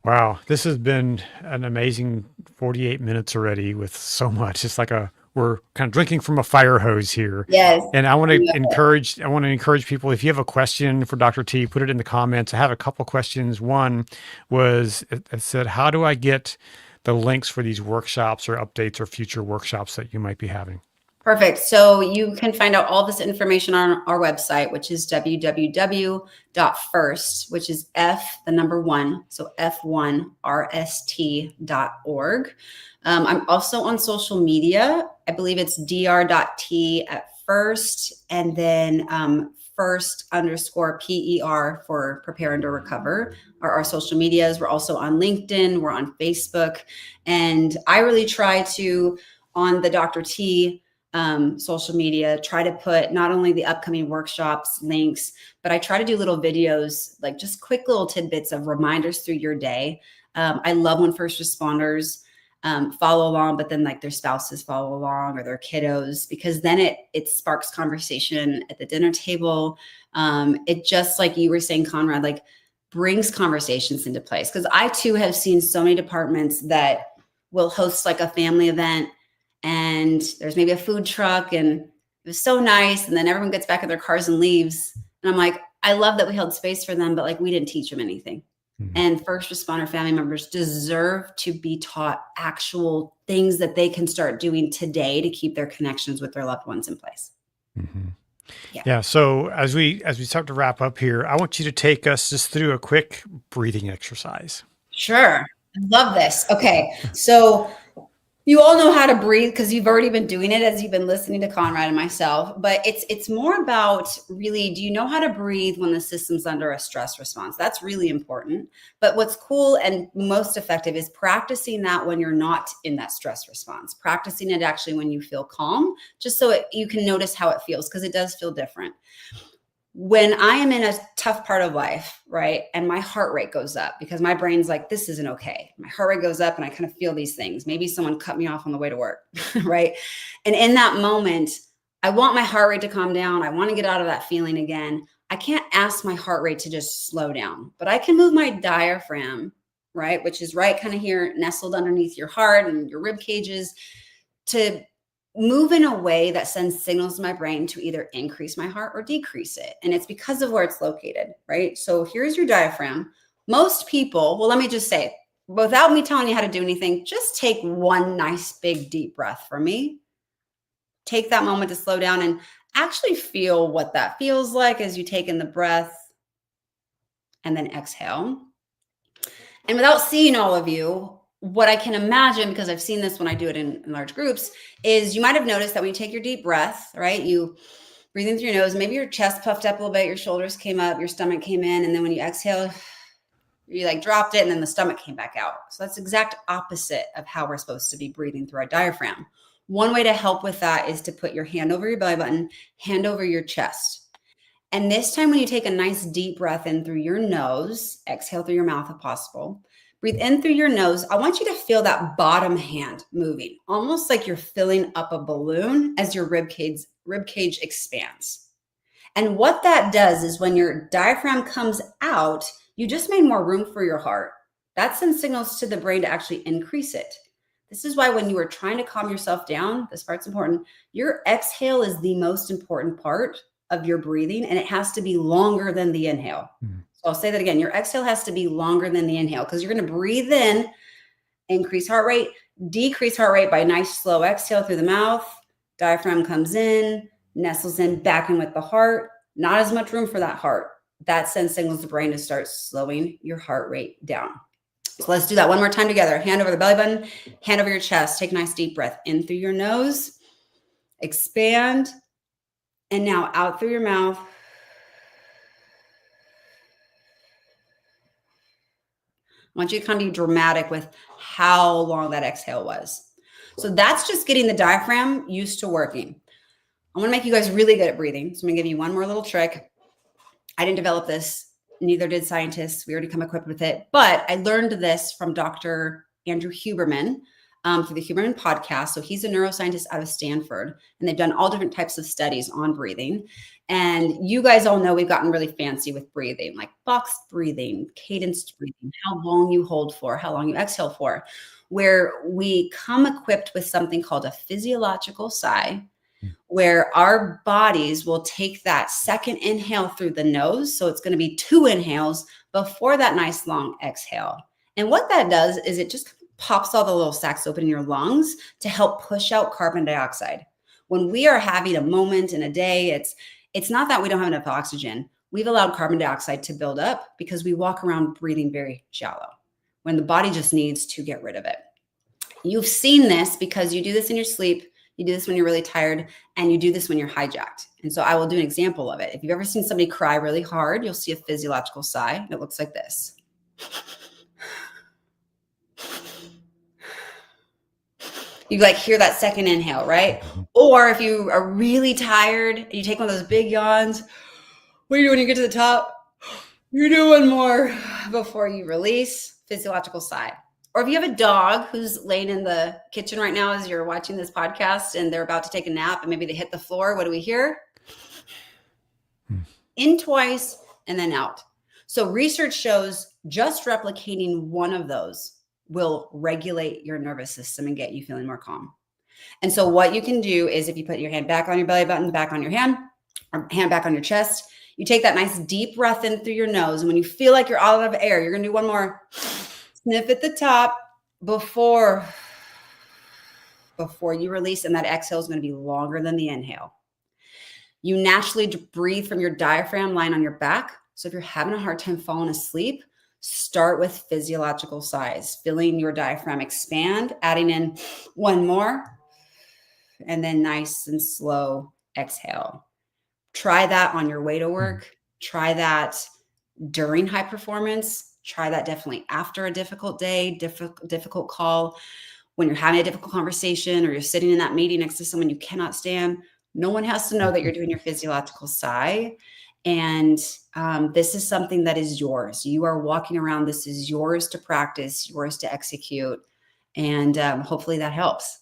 Wow. This has been an amazing 48 minutes already with so much. It's like we're kind of drinking from a fire hose here. Yes. And I want to encourage people, if you have a question for Dr. T, put it in the comments. I have a couple questions. One was, it said, how do I get the links for these workshops or updates or future workshops that you might be having? Perfect. So you can find out all this information on our website, which is www.first, which is F1, so F1RST.org. I'm also on social media. I believe it's dr.t at first, and then first_PER for prepare and recover are our social medias. We're also on LinkedIn. We're on Facebook. And I really try to, on the Dr. T social media, try to put not only the upcoming workshops links, but I try to do little videos, like just quick little tidbits of reminders through your day. I love when first responders follow along, but then like their spouses follow along or their kiddos, because then it sparks conversation at the dinner table. It just, like you were saying, Conrad, like brings conversations into place. Because I too have seen so many departments that will host like a family event, and there's maybe a food truck, and it was so nice, and then everyone gets back in their cars and leaves. And I'm like, I love that we held space for them, but like we didn't teach them anything. Mm-hmm. And first responder family members deserve to be taught actual things that they can start doing today to keep their connections with their loved ones in place. Mm-hmm. Yeah. So as we start to wrap up here, I want you to take us just through a quick breathing exercise. Sure. I love this. Okay. So you all know how to breathe because you've already been doing it as you've been listening to Conrad and myself, but it's more about really, do you know how to breathe when the system's under a stress response? That's really important. But what's cool and most effective is practicing that when you're not in that stress response, practicing it actually when you feel calm, just so you can notice how it feels, because it does feel different. When I am in a tough part of life, right, and my heart rate goes up because my brain's like, this isn't okay. My heart rate goes up and I kind of feel these things. Maybe someone cut me off on the way to work, right? And in that moment, I want my heart rate to calm down. I want to get out of that feeling again. I can't ask my heart rate to just slow down, but I can move my diaphragm, right, which is right kind of here nestled underneath your heart and your rib cages, to move in a way that sends signals to my brain to either increase my heart or decrease it. And it's because of where it's located, right? So here's your diaphragm. Most people, well, let me just say, without me telling you how to do anything, just take one nice big deep breath for me. Take that moment to slow down and actually feel what that feels like as you take in the breath and then exhale. And without seeing all of you, what I can imagine, because I've seen this when I do it in large groups, is you might have noticed that when you take your deep breath, right, you breathe in through your nose, maybe your chest puffed up a little bit, your shoulders came up, your stomach came in, and then when you exhale, you like dropped it, and then the stomach came back out. So that's the exact opposite of how we're supposed to be breathing through our diaphragm. One way to help with that is to put your hand over your belly button, hand over your chest. And this time when you take a nice deep breath in through your nose, exhale through your mouth if possible. Breathe in through your nose. I want you to feel that bottom hand moving, almost like you're filling up a balloon as your rib cage expands. And what that does is when your diaphragm comes out, you just made more room for your heart. That sends signals to the brain to actually increase it. This is why when you are trying to calm yourself down, this part's important, your exhale is the most important part of your breathing, and it has to be longer than the inhale. So I'll say that again. Your exhale has to be longer than the inhale, because you're going to breathe in, increase heart rate, decrease heart rate by a nice slow exhale through the mouth. Diaphragm comes in, nestles in, back in with the heart. Not as much room for that heart. That sends signals to the brain to start slowing your heart rate down. So let's do that one more time together. Hand over the belly button, hand over your chest. Take a nice deep breath in through your nose, expand, and now out through your mouth. I want you to kind of be dramatic with how long that exhale was. So that's just getting the diaphragm used to working. I want to make you guys really good at breathing. So I'm going to give you one more little trick. I didn't develop this. Neither did scientists. We already come equipped with it. But I learned this from Dr. Andrew Huberman for the Huberman podcast. So he's a neuroscientist out of Stanford, and they've done all different types of studies on breathing. And you guys all know we've gotten really fancy with breathing, like boxed breathing, cadenced breathing, how long you hold for, how long you exhale for, where we come equipped with something called a physiological sigh, where our bodies will take that second inhale through the nose. So it's going to be 2 inhales before that nice long exhale. And what that does is it just pops all the little sacs open in your lungs to help push out carbon dioxide. When we are having a moment in a day, it's not that we don't have enough oxygen. We've allowed carbon dioxide to build up because we walk around breathing very shallow when the body just needs to get rid of it. You've seen this because you do this in your sleep. You do this when you're really tired, and you do this when you're hijacked. And so I will do an example of it. If you've ever seen somebody cry really hard, you'll see a physiological sigh. It looks like this. You like hear that second inhale, right? Or if you are really tired and you take one of those big yawns, what do you do when you get to the top? You do one more before you release, physiological sigh. Or if you have a dog who's laying in the kitchen right now as you're watching this podcast and they're about to take a nap and maybe they hit the floor, what do we hear? In twice and then out. So research shows just replicating one of those will regulate your nervous system and get you feeling more calm. And so what you can do is if you put your hand back on your belly button, back on your hand, or hand back on your chest, you take that nice deep breath in through your nose. And when you feel like you're out of air, you're going to do one more sniff at the top before you release. And that exhale is going to be longer than the inhale. You naturally breathe from your diaphragm lying on your back. So if you're having a hard time falling asleep, start with physiological sighs, feeling your diaphragm expand, adding in one more, and then nice and slow exhale. Try that on your way to work. Try that during high performance. Try that definitely after a difficult day, difficult call. When you're having a difficult conversation or you're sitting in that meeting next to someone you cannot stand, no one has to know that you're doing your physiological sigh. And this is something that is yours. You are walking around. This is yours to practice, yours to execute. And hopefully that helps.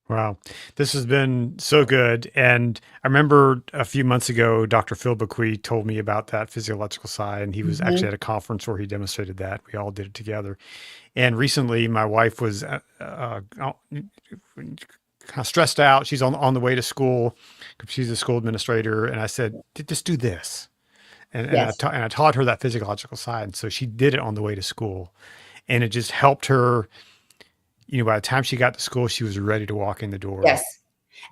Wow. This has been so good. And I remember a few months ago, Dr. Phil Bequee told me about that physiological sigh, and he was actually at a conference where he demonstrated that. We all did it together. And recently, my wife was kind of stressed out. She's on the way to school because she's a school administrator. And I said, just do this. And, Yes. and I taught her that physiological side. And so she did it on the way to school. And it just helped her. You know, by the time she got to school, she was ready to walk in the door. Yes.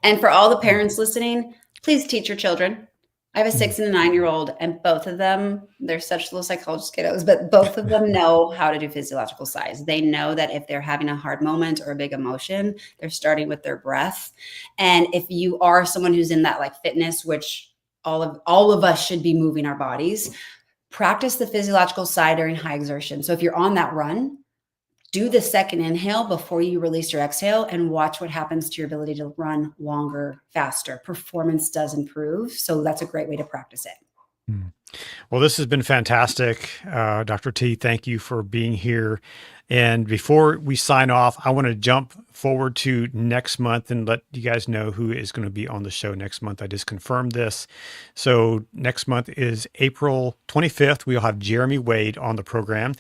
And for all the parents listening, please teach your children. I have a 6 and a 9-year-old, and both of them, they're such little psychologist kiddos, but both of them know how to do physiological sighs. They know that if they're having a hard moment or a big emotion, they're starting with their breath. And if you are someone who's in that like fitness, which all of us should be moving our bodies, practice the physiological sigh during high exertion. So if you're on that run, do the second inhale before you release your exhale and watch what happens to your ability to run longer, faster. Performance does improve. So that's a great way to practice it. Well, this has been fantastic. Dr. T, thank you for being here. And before we sign off, I want to jump forward to next month and let you guys know who is going to be on the show next month. I just confirmed this. So next month is April 25th. We'll have Jeremy Wade on the program.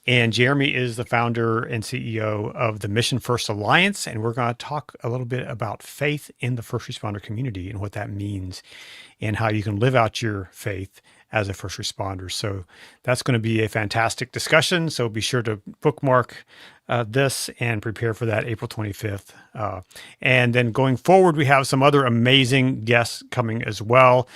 And Jeremy is the founder and CEO of the Mission First Alliance. And we're going to talk a little bit about faith in the first responder community and what that means and how you can live out your faith as a first responder. So that's going to be a fantastic discussion. So be sure to bookmark this and prepare for that April 25th. And then going forward, we have some other amazing guests coming as well,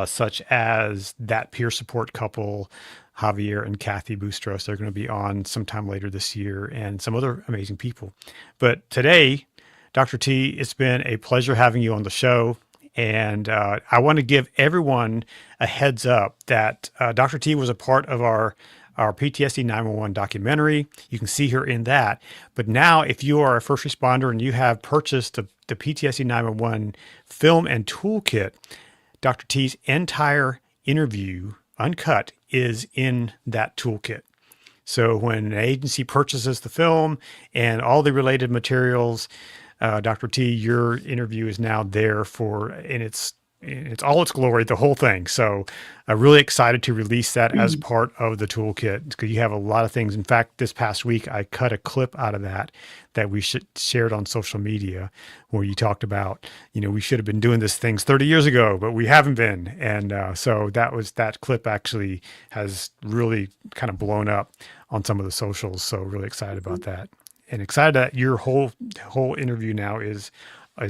such as that peer support couple, Javier and Kathy Boustros. They're going to be on sometime later this year, and some other amazing people. But today, Dr. T, it's been a pleasure having you on the show. And I want to give everyone a heads up that Dr. T was a part of our PTSD 911 documentary. You can see her in that. But now, if you are a first responder and you have purchased the PTSD 911 film and toolkit, Dr. T's entire interview, uncut, is in that toolkit. So when an agency purchases the film and all the related materials, Dr. T, your interview is now there in its all its glory, the whole thing. So I'm really excited to release that as part of the toolkit because you have a lot of things. In fact, this past week, I cut a clip out of that we shared on social media where you talked about, we should have been doing these things 30 years ago, but we haven't been. And so that clip actually has really kind of blown up on some of the socials. So really excited about that. And excited that your whole interview now is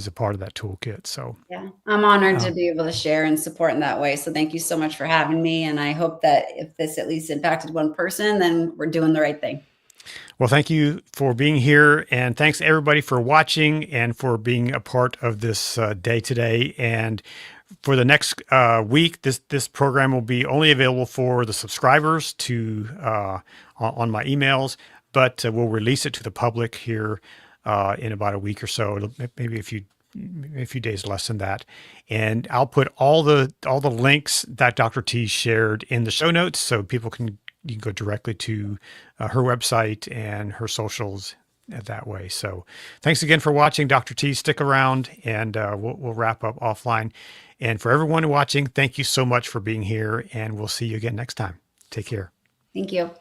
a part of that toolkit. So yeah, I'm honored to be able to share and support in that way. So thank you so much for having me. And I hope that if this at least impacted one person, then we're doing the right thing. Well, thank you for being here. And thanks everybody for watching and for being a part of this day today. And for the next week, this program will be only available for the subscribers on my emails. But we'll release it to the public here in about a week or so, maybe a few days less than that. And I'll put all the links that Dr. T shared in the show notes so people can you can go directly to her website and her socials that way. So thanks again for watching, Dr. T. Stick around, and we'll wrap up offline. And for everyone watching, thank you so much for being here, and we'll see you again next time. Take care. Thank you.